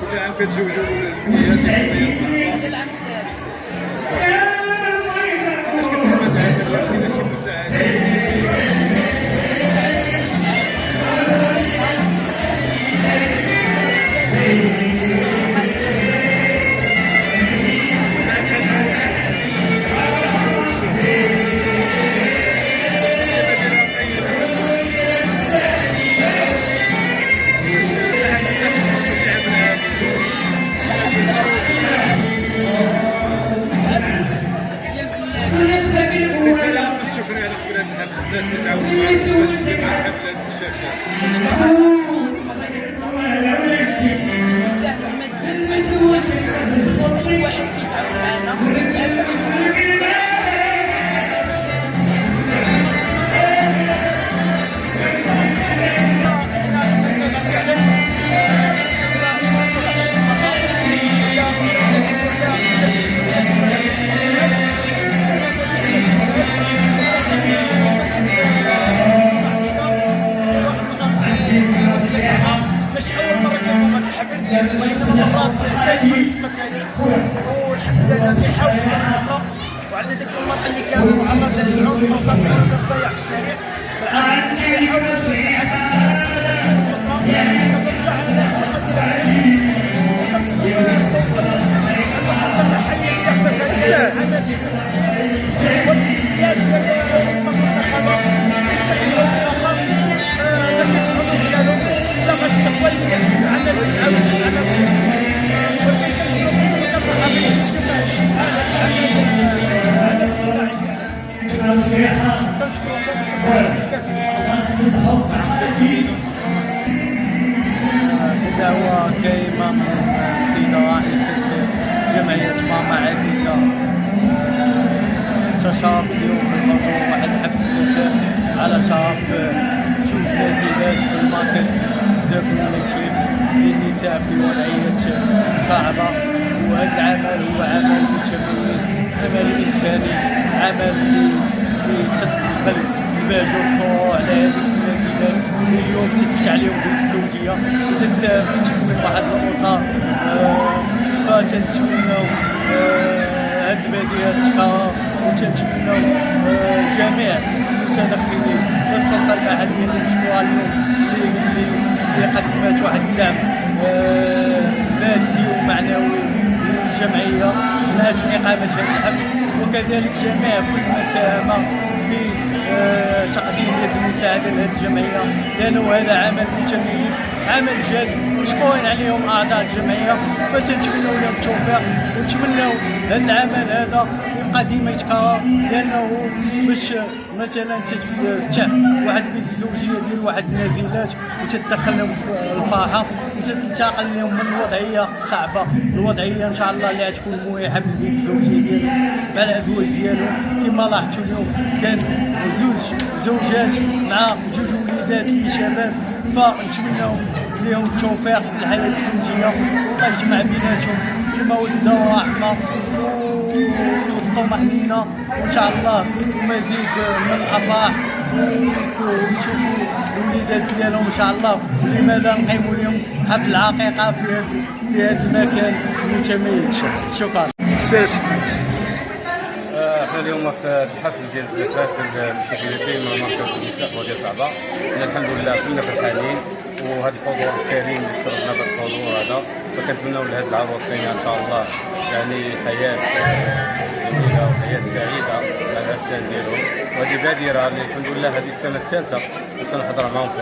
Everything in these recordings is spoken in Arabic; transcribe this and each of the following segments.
كل عام كتزوجوا الناس متعودين حفلات بالشكل وعلى ذاك المرأة اللي كانت معرضة للعنف وكانت تضيع في الشارع دعوة كريمة من السيدة رئيسة جمعية ماما عزيزة. تشرفت اليوم بالحضور واحد الحفل على شرف جوج نزيلات في الماركت دو كوليكتيف للنساء في وضعية صعبة. وهذا العمل هو عمل متميز، عمل إنساني، عمل لتدخل البهجة والسرور على هذه النزيلات اللي اليوم تدفش عليهم بالزوجية وتتساهم في تكوين واحد الأسر. فتنتمناو هاد البديهة تقرا وتنتمناو جميع المتدخلين والسلطة المحلية اللي مشكورة اليوم اللي قدمت واحد الدعم مادي ومعنوي للجمعية من أجل إقامة هذا الحفل، وكذلك جميع كل من ساهم في تقديم يد المساعدة لهذه الجمعية، لأنه هذا عمل متميز، عمل جاد مشكورين عليهم أعضاء الجمعية. فتنتمنوا لهم التوفيق ونتمنوا هذا العمل هذا يبقى ديما يتكرر، لأنه باش مثلا تفتح واحد البيت الزوجية ديال واحد النزيلات وتتدخل لهم في الفرحة وتنتقل لهم من الوضعية الصعبة الوضعية إن شاء الله اللي غتكون مريحة بالبيت الزوجية ديالهم مع الأزواج ديالهم. كما لاحظتوا اليوم كان زوج زوجات مع جوج وليدات اللي شباب، فنتمناو لهم التوفيق في الحياه الزوجيه، الله يجمع بيناتهم الموده والرحمه والطمأنينه، وان شاء الله ومزيد من الافراح، ويشوفوا الوليدات ديالهم ان شاء الله. ولماذا نقيموا لهم حفل العقيقه في هذا المكان المتميز. شكرا. احنا اليوم في الحفل ديال الزفاف ديال المستقبلين من مركز النساء بوادي صعبه. الحمد لله كلنا فرحانين، وهذا الحضور الكريم اللي شرفنا بهذا الحضور هذا، فكنتمناو لهاد العروسين ان شاء الله يعني حياه جميله وحياه سعيده على السن ديالهم. وهذه بادره اللي الحمد لله هذه السنه الثالثه سنحضر معهم في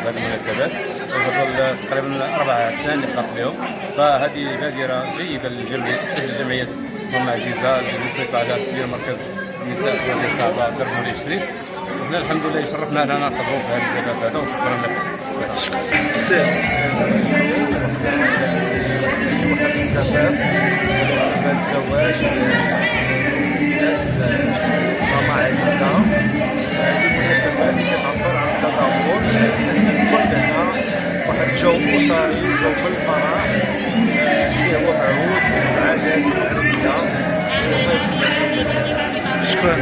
هذه المناسبات، وهذول تقريبا 4 سنين اللي بقات لهم، فهذه بادره جيده للجمعيات هم عزيزه اللي يشرف على تسيير مركز النساء في وادي صعبه درب نوري الشريف. وحنا الحمد لله يشرفنا اننا نحضروا في هذا الزفاف هذا، وشكرا لكم. الزفاف الزواج ماما عزيزة، هذه المناسبة اللي كتعبر عن التضامن كلنا، واحد الجو أسري، جو بالفرح اللي هو معهود بالعادات العربية. شكرا.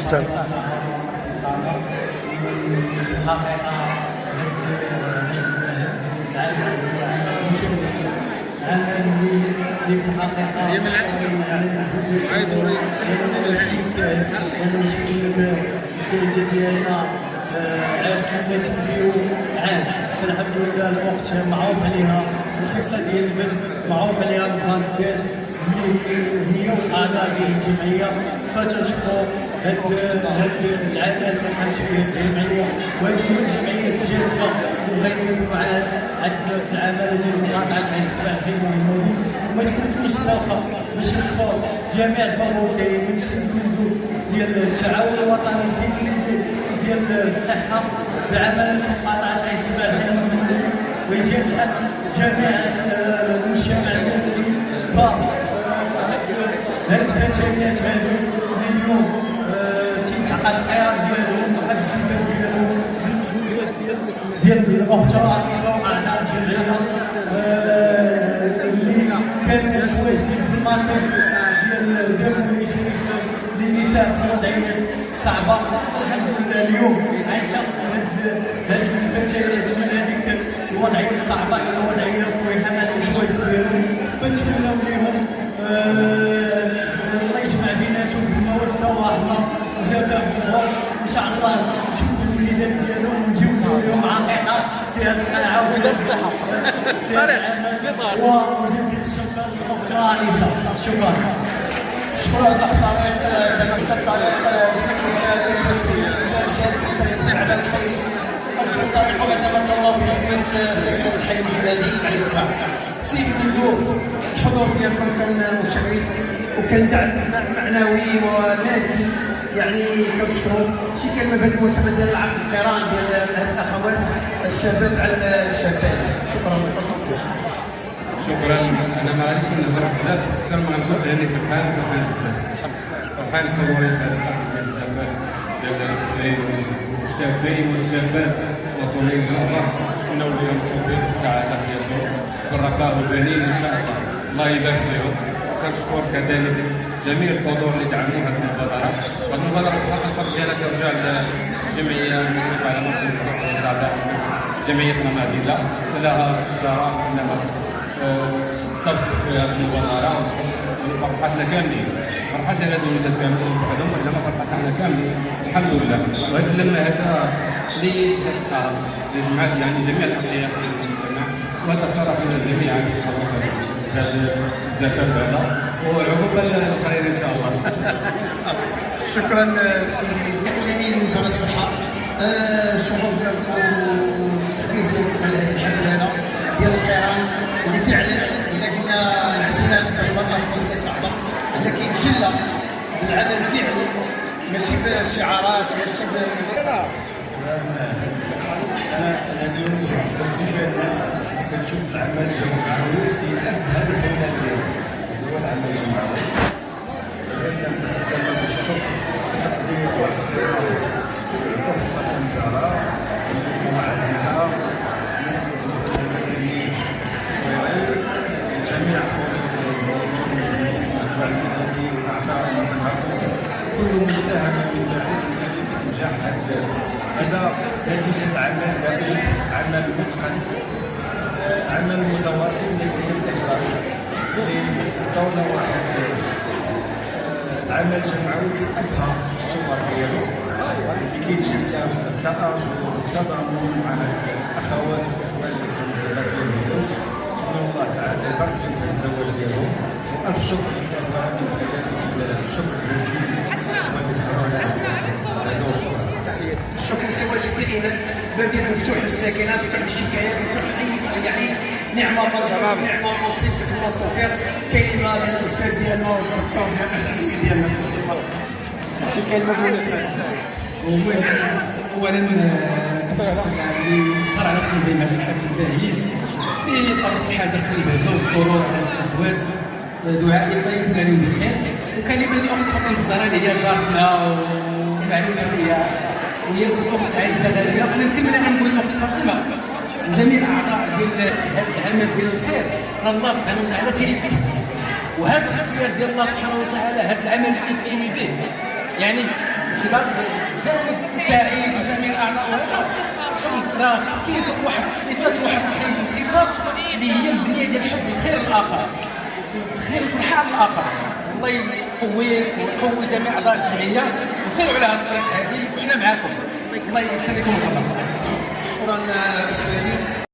جدا. الحمد لله الاخت معروف عليها الخصله ديال البنت معروف عليها الفانكات هي والاعضاء ديال الجمعيه فتشكر هاد العمل اللي قامت به الجمعيه وهذه الجمعيه الجاده وغيكونوا مع هاد العمل ديال مقاطعه عين السباحين والمولود وما تفوتوش الفرصه باش نشكر جميع الفوضويين من ديال التعاون الوطني ديال الصحه بعمل مقاطعه عين السباحين ويجي جميع المجتمع المدني هذه الفعاليات هذه اليوم تنتقد الحياه ديالهم وحاجه ديالهم ديال الاخت رئيسه اعضاء الجمعيه اللي كانوا متواجدين في المركز ديال دابا للنساء في وضعيات صعبه. الحمد لله اليوم عايشه هذه الفتيات من هذيك الوضعيه الصعبه الى وضعيه مريحه مع الازواج ديالهم فنتمناو لهم الله يجمع بيناتهم بالموده والرحمه وزادهم الغرب ان شاء الله نشوفوا الوليدات ديالهم ونجيبوا لهم عقيقه فيها القناعه وفيها الصحه وجديد الشكر للاخت رئيسه. شكرا. شكرا الاخ طارق. كما قصد طارق الانسان جاد الانسان يصنع العمل الخيري. اشكر طارق وبارك الله في خدمه سكن الحي الميلادي عليه الصلاه. سيدي الدور الحضور ديالكم كان مشرف وكان دعم معنوي ومادي يعني كنشكروا. شي كلمه بهذه المناسبه ديال العقد القران ديال الاخوات الشابات على الشابات. شكرا. شكرا. انا ما غاديش نهضر بزاف اكثر ما غنقول لاني فرحان بزاف. فرحان بحضوري في هذا الحفل ديال الزفاف ديال الحسين والشابين والشابات وصولين ان شاء الله نولي لهم التوفيق والسعاده في يسوع بالرفاه والبنين ان شاء الله. الله يبارك لهم. كنشكر كذلك جميع الحضور اللي دعموا هذه المبادره. هذه المبادره بحق الفرق ديالها ترجع للجمعيه المشرفه على مركز السعاده جمعيه منازله لها شرف انها الصبر في هذه المبادره فرحتنا كاملين. فرحتنا هذه الوليدات كاملين وحدهم وانما فرحتنا كاملين الحمد لله. وهذا لما هذا اللي جمعات يعني جميع الاحياء في المجتمع وهذا شرف لنا جميعا في هذا الزفاف هذا وعقوبه الخير ان شاء الله. شكرا سيدي الامين وزاره الصحه. الشغل ديالكم والتخفيف ديالكم على هذا الحفل هذا ديال القران اللي فعلا الا قلنا الاعتماد بالمراه في صعبه لكن جله بالعمل الفعلي ماشي بالشعارات ماشي لا. انا اليوم كنشوف العمل الجمعوي في هذه البلاد ديالنا هو العمل الجمعوي. نتقدم بالشكر والتقدير والاحترام للاخت فاطمه زهراء ومعالجها جميع كل من ساهم في نجاح هذا نتيجة عمل دقيق، عمل متقن، عمل متواصل نتيجة الإخلاص لدولة واحدة. عمل جمعوي في أبهى الصور ديالو اللي كيتجلى في التآزر والتضامن مع الأخوات والإخوان اللي في المجالات ديالهم. نسأل الله تعالى يبارك في الزواج ديالهم. ألف شكر للإخوان الشكر الجزيل واللي سهروا على هذا الدور. الشكر متواجد دائما باب مفتوح للساكنه مفتوح للشكايات مفتوح اي يعني نعمه الله نعمه نصيب الله التوفيق. كاين مع الاستاذ ديالنا الدكتور ديالنا شي كلمه اولا اللي صار على تنظيم هذا الحفل الباهي بطبيعه الحال دخل البهجه والسرور على الازواج. دعائي الله يكمل عليهم بالخير. وكلمه الاخت فاطمه الزهراء اللي هي جارتنا ومعلومه وهي الاخت عزه غاليه. خلينا نكمل انا نقول الاخت فاطمه وجميع الاعضاء ديال هذا العمل ديال الخير راه الله سبحانه وتعالى تيحبه. وهذا الاختيار ديال الله سبحانه وتعالى هذا العمل اللي كتقومي به يعني كذا جميع سعيد وجميع الاعضاء راه كاين واحد الصفات واحد الخصال اللي هي البنيه ديال حب الخير للاخر الخير في الحال الاخر. الله يقويك ويقوي جميع اعضاء الجمعيه وسيروا على هذه الطريق هذه وحنا معاكم. الله يسلمكم. شكرا استاذي.